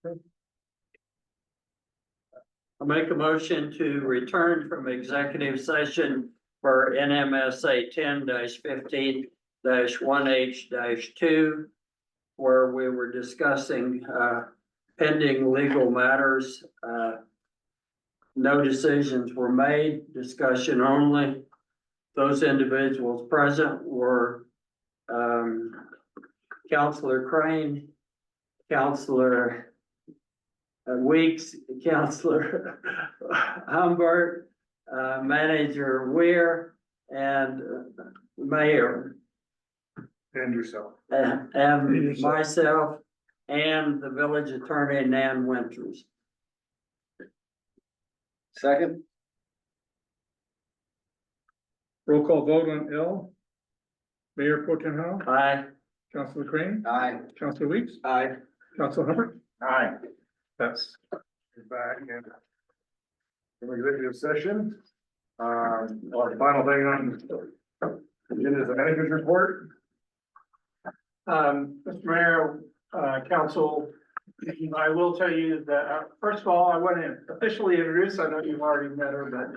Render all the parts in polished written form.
I make a motion to return from executive session for NMSA 10-15-1H-2, where we were discussing pending legal matters. No decisions were made, discussion only. Those individuals present were Counselor Crane, Counselor Weeks, Counselor Humbert, Manager Weir, and Mayor. And yourself. And myself, and the village attorney, Nan Winters. Second. Roll call vote on L. Mayor Pro Tem Howell, Aye. Councilor Crane, Aye. Councilor Weeks, Aye. Councilor Hubbard. Aye. That's Back in executive session. Our final thing on the agenda is the manager's report. Mr. Mayor, council, I will tell you that, first of all, I want to officially introduce, I know you've already met her, but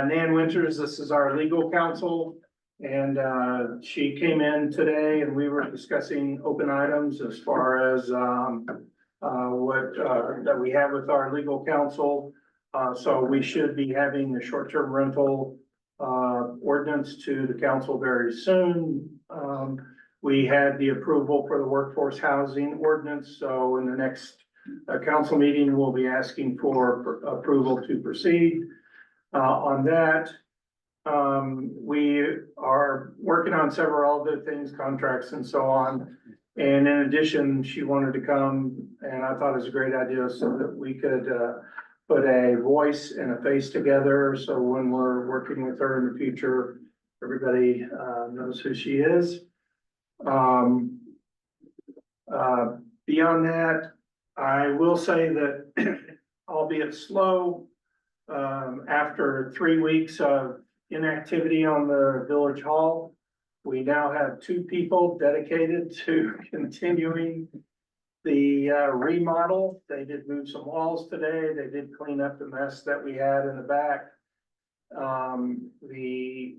Nan Winters, this is our legal counsel. And she came in today and we were discussing open items as far as what that we have with our legal counsel. So we should be having the short-term rental ordinance to the council very soon. We had the approval for the workforce housing ordinance, so in the next council meeting, we'll be asking for approval to proceed on that. We are working on several other things, contracts and so on. And in addition, she wanted to come, and I thought it was a great idea so that we could put a voice and a face together. So when we're working with her in the future, everybody knows who she is. Beyond that, I will say that albeit slow, after 3 weeks of inactivity on the village hall, we now have 2 people dedicated to continuing the remodel. They did move some walls today. They did clean up the mess that we had in the back. The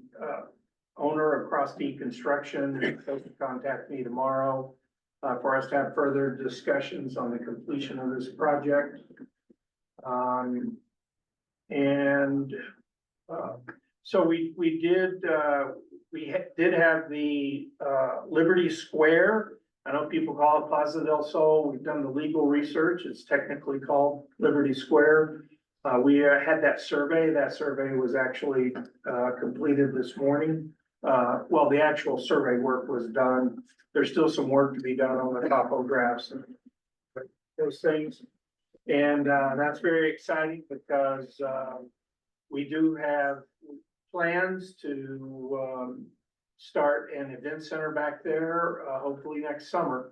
owner of Cross D Construction is supposed to contact me tomorrow for us to have further discussions on the completion of this project. So we did have the Liberty Square. I know people call it Plaza del Sol. We've done the legal research. It's technically called Liberty Square. We had that survey. That survey was actually completed this morning. Well, the actual survey work was done. There's still some work to be done on the topographs and those things. And that's very exciting because we do have plans to start an event center back there, hopefully next summer.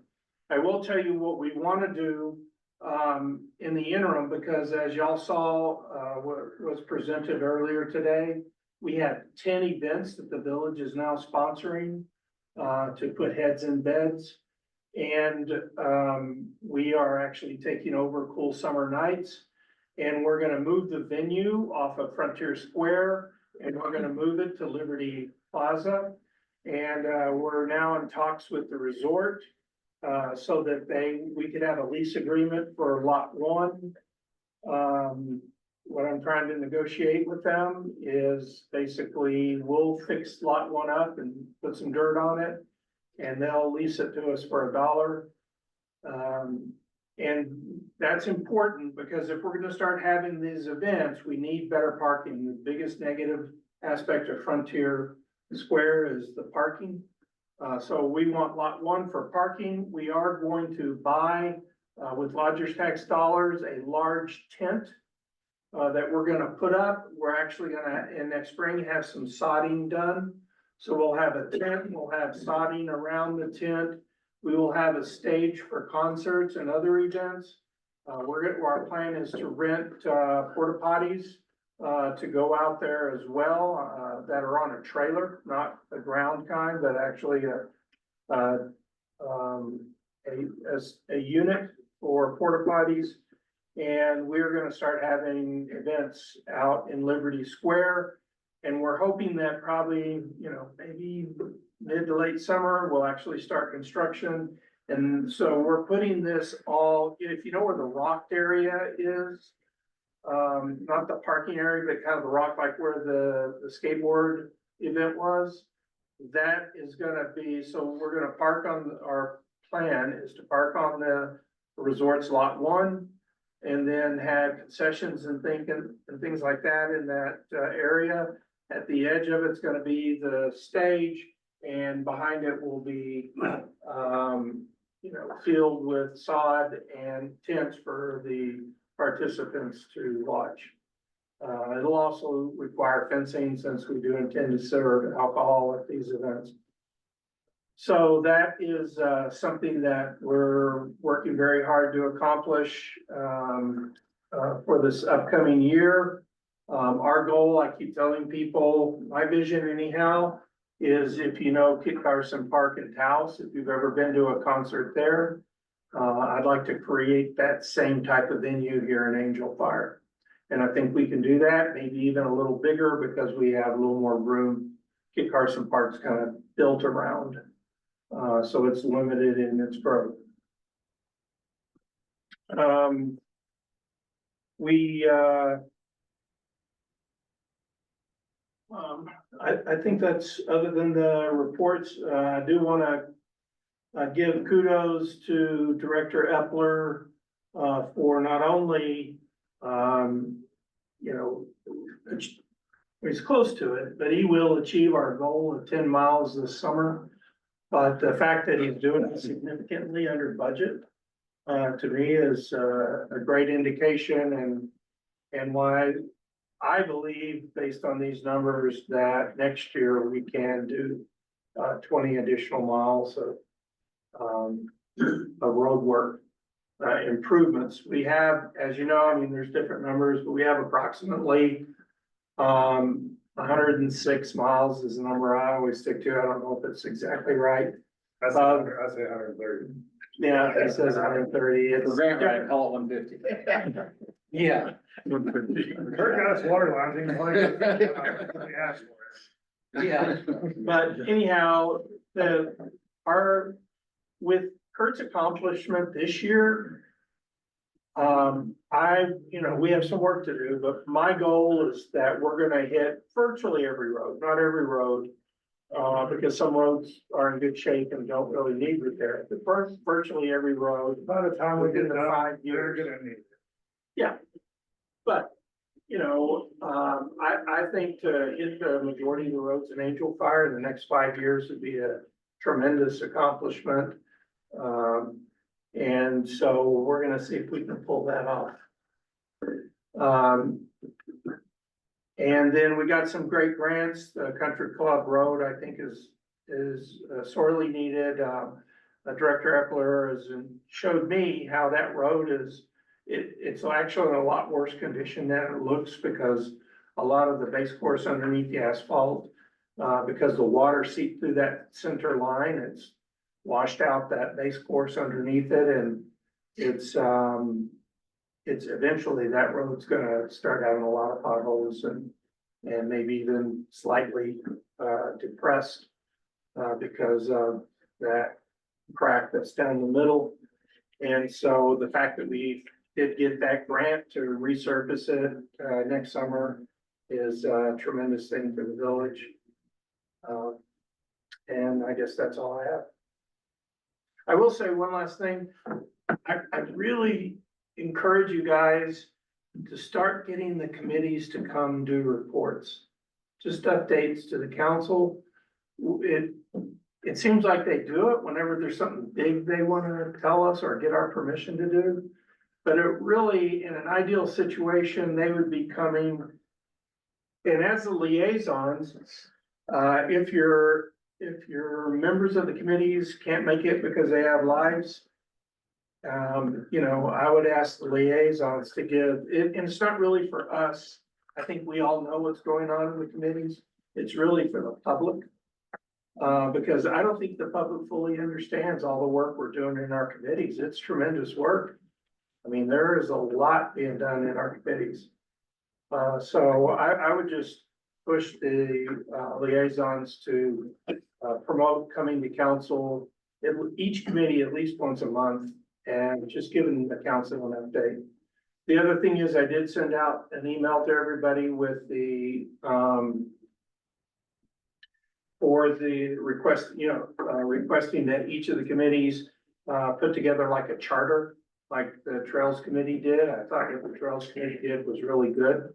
I will tell you what we want to do in the interim, because as y'all saw, what was presented earlier today, we have 10 events that the village is now sponsoring to put heads in beds. And we are actually taking over Cool Summer Nights, and we're going to move the venue off of Frontier Square, and we're going to move it to Liberty Plaza. And we're now in talks with the resort so that we could have a lease agreement for lot 1. What I'm trying to negotiate with them is basically we'll fix lot 1 up and put some dirt on it, and they'll lease it to us for $1. And that's important because if we're going to start having these events, we need better parking. The biggest negative aspect of Frontier Square is the parking. So we want lot 1 for parking. We are going to buy with lodgers tax dollars a large tent that we're going to put up. We're actually going to, in next spring, have some sodding done. So we'll have a tent, we'll have sodding around the tent. We will have a stage for concerts and other events. Our plan is to rent porta potties to go out there as well, that are on a trailer, not a ground kind, but actually a unit for porta potties. And we're gonna start having events out in Liberty Square. And we're hoping that probably, maybe mid to late summer, we'll actually start construction. And so we're putting this all, if you know where the rocked area is, not the parking area, but kind of the rock, like where the skateboard event was. That is gonna be, so we're gonna park on, our plan is to park on the resort's lot 1. And then have concessions and things like that in that area. At the edge of it's gonna be the stage, and behind it will be, filled with sod and tents for the participants to watch. It'll also require fencing, since we do intend to serve alcohol at these events. So that is something that we're working very hard to accomplish for this upcoming year. Our goal, I keep telling people, my vision anyhow, is if you know Kit Carson Park in Taos, if you've ever been to a concert there, I'd like to create that same type of venue here in Angel Fire. And I think we can do that, maybe even a little bigger, because we have a little more room. Kit Carson Park's kind of built around. So it's limited in its growth. I think that's, other than the reports, I do wanna give kudos to Director Epler for not only, he's close to it, but he will achieve our goal of 10 miles this summer. But the fact that he's doing it significantly under budget, to me is a great indication, and why I believe, based on these numbers, that next year we can do 20 additional miles of road work improvements. We have, as you know, there's different numbers, but we have approximately 106 miles is the number I always stick to. I don't know if it's exactly right. I say 130. Yeah, it says 130. It's Grant right, call it 150. Yeah. Kurt got us water lines. Yeah, but anyhow, with Kurt's accomplishment this year, we have some work to do, but my goal is that we're gonna hit virtually every road, not every road. Because some roads are in good shape and don't really need repair, but virtually every road. By the time we get within the done, 5 you're years. gonna need it. Yeah, but, I think to hit the majority of the roads in Angel Fire in the next 5 years would be a tremendous accomplishment. And so we're gonna see if we can pull that off. And then we got some great grants. The Country Club Road, I think, is sorely needed. Director Epler has showed me how that road is. It's actually in a lot worse condition than it looks, because a lot of the base course underneath the asphalt, because the water seeped through that center line, it's washed out that base course underneath it, and it's eventually that road's gonna start having a lot of potholes and maybe even slightly depressed because of that crack that's down the middle. And so the fact that we did get that grant to resurface it next summer is a tremendous thing for the village. And I guess that's all I have. I will say one last thing. I really encourage you guys to start getting the committees to come do reports. Just updates to the council. It seems like they do it whenever there's something big they want to tell us or get our permission to do. But it really, in an ideal situation, they would be coming. And as the liaisons, if your members of the committees can't make it because they have lives, I would ask the liaisons to give it, and it's not really for us. I think we all know what's going on in the committees. It's really for the public. Because I don't think the public fully understands all the work we're doing in our committees. It's tremendous work. I mean, there is a lot being done in our committees. So I would just push the liaisons to promote coming to council, each committee at least once a month, and just giving the council an update. The other thing is I did send out an email to everybody with the for the request, requesting that each of the committees put together like a charter, like the Trails Committee did. I thought what the Trails Committee did was really good.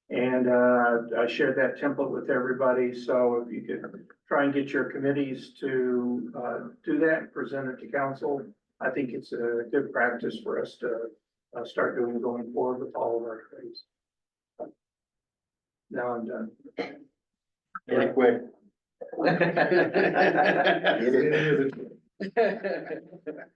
And I shared that template with everybody, so if you could try and get your committees to do that, and present it to council, I think it's a good practice for us to start doing going forward with all of our committees. Now I'm done. Really quick. It is.